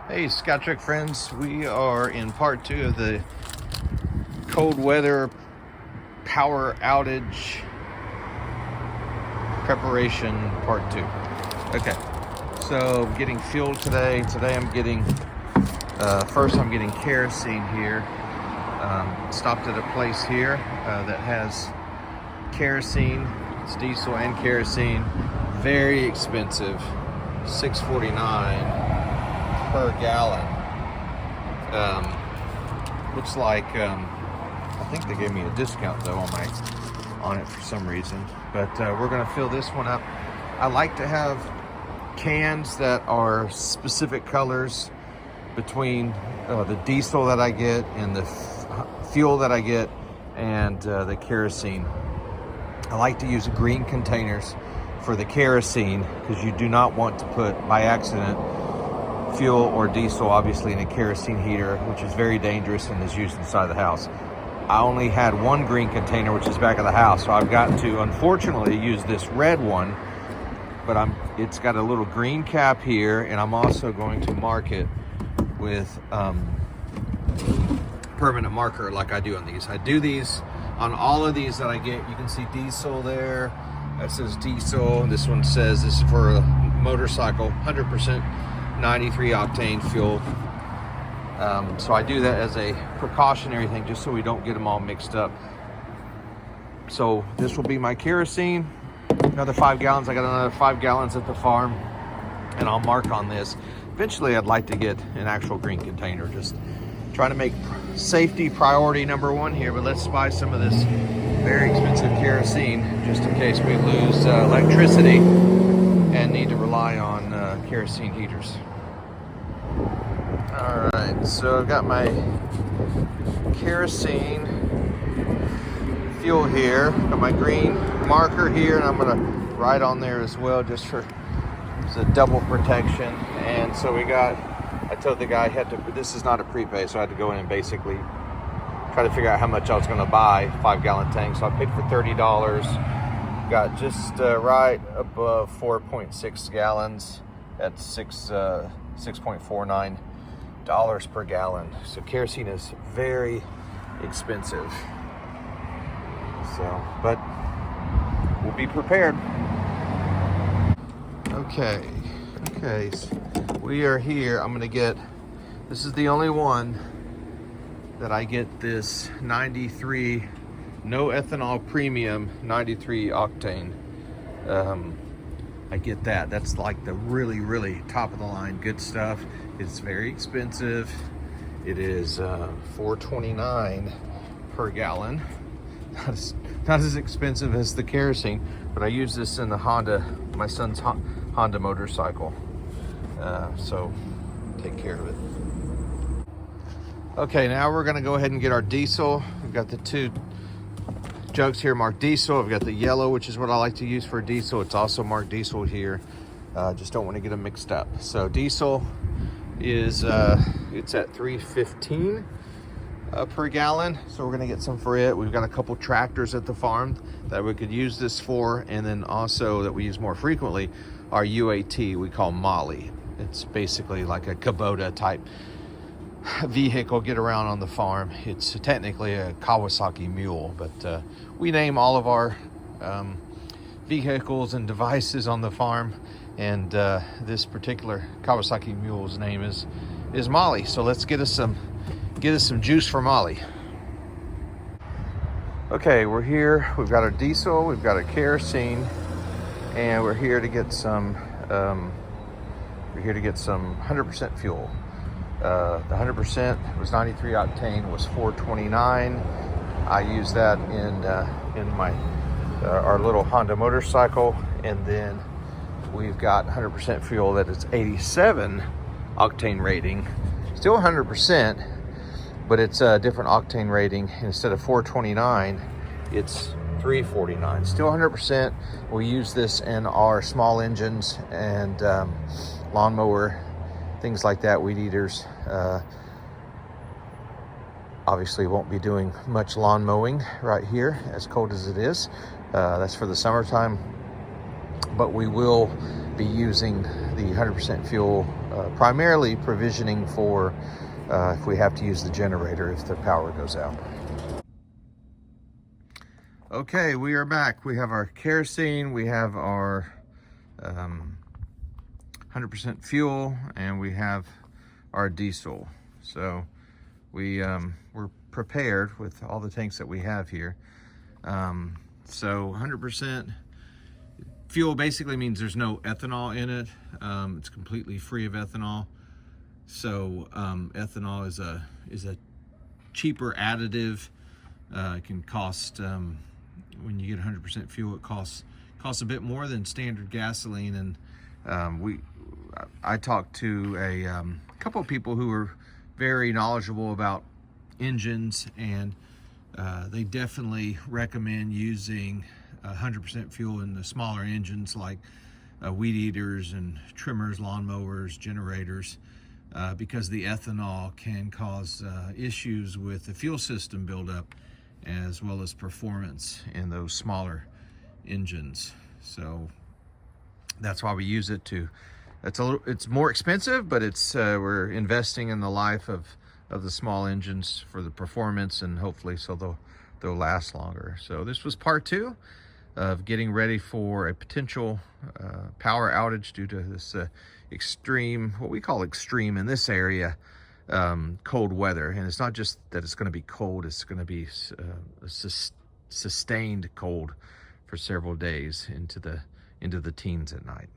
Hey, Scout Trek friends, we are in part 2 of the cold weather power outage preparation part 2. Okay, so I'm getting fuel today. Today I'm getting, first I'm getting kerosene here. Stopped at a place here that has kerosene. It's diesel and kerosene. Very expensive, $6.49 per gallon. Looks like I think they gave me a discount though on it for some reason. But we're gonna fill this one up. I like to have cans that are specific colors between the diesel that I get and the fuel that I get and the kerosene. I like to use green containers for the kerosene because you do not want to put by accident fuel or diesel obviously in a kerosene heater, which is very dangerous and is used inside the house. I only had one green container, which is back of the house, so I've got to unfortunately use this red one, but it's got a little green cap here, and I'm also going to mark it with permanent marker like I do on these. I do these on all of these that I get. You can see diesel there, that says diesel. This one says this is for a motorcycle, 100% 93 octane fuel. So I do that as a precautionary thing just so we don't get them all mixed up. So this will be my kerosene, another 5 gallons. I got another 5 gallons at the farm, and I'll mark on this. Eventually I'd like to get an actual green container, just trying to make safety priority #1 here. But let's buy some of this very expensive kerosene just in case we lose electricity and need to rely on kerosene heaters. All right, so I've got my kerosene fuel here, got my green marker here, and I'm gonna write on there as well just for the double protection. And so I told the guy this is not a prepay, so I had to go in and basically try to figure out how much I was gonna buy 5-gallon tank. So I paid for $30. Got just right above 4.6 gallons at $6.49 per gallon. So kerosene is very expensive. So, but we'll be prepared. Okay, so we are here. I'm gonna get, this is the only one that I get this 93 no ethanol premium 93 octane. I get that. That's like the really top of the line good stuff. It's very expensive. It is $4.29 per gallon. Not as expensive as the kerosene, but I use this in the my son's Honda motorcycle. So take care of it. Okay, now we're gonna go ahead and get our diesel. We've got the 2 jugs here marked diesel. I've got the yellow, which is what I like to use for diesel. It's also marked diesel here. Just don't want to get them mixed up. So diesel is it's at $3.15 per gallon. So we're gonna get some for it. We've got a couple tractors at the farm that we could use this for, and then also that we use more frequently our UAT we call Molly. It's basically like a Kubota type vehicle, get around on the farm. It's technically a Kawasaki mule, but we name all of our vehicles and devices on the farm, and this particular Kawasaki mule's name is Molly. So let's get us some juice for Molly. Okay, we're here. We've got our diesel, we've got our kerosene, and we're here to get some 100% fuel. The 100% was 93 octane, was $4.29. I use that in my our little Honda motorcycle, and then we've got 100% fuel that is 87 octane rating, still 100%, but it's a different octane rating. Instead of 429, it's 349. Still 100%. We use this in our small engines and lawnmower, things like that, weed eaters. Obviously won't be doing much lawn mowing right here, as cold as it is. That's for the summertime. But we will be using the 100% fuel primarily provisioning for if we have to use the generator if the power goes out. Okay, we are back. We have our kerosene, we have our 100% fuel, and we have our diesel. So we're prepared with all the tanks that we have here. So 100% fuel basically means there's no ethanol in it. It's completely free of ethanol. So ethanol is a cheaper additive. It can cost, when you get 100% fuel, it costs a bit more than standard gasoline. And I talked to a couple of people who are very knowledgeable about engines, and they definitely recommend using 100% fuel in the smaller engines like weed eaters and trimmers, lawnmowers, generators, because the ethanol can cause issues with the fuel system buildup as well as performance in those smaller engines. So that's why we use it to. It's more expensive, but it's we're investing in the life of the small engines for the performance, and hopefully so they'll last longer. So this was part 2 of getting ready for a potential power outage due to this extreme, what we call extreme in this area, cold weather. And it's not just that it's going to be cold, it's going to be sustained cold for several days into the teens at night.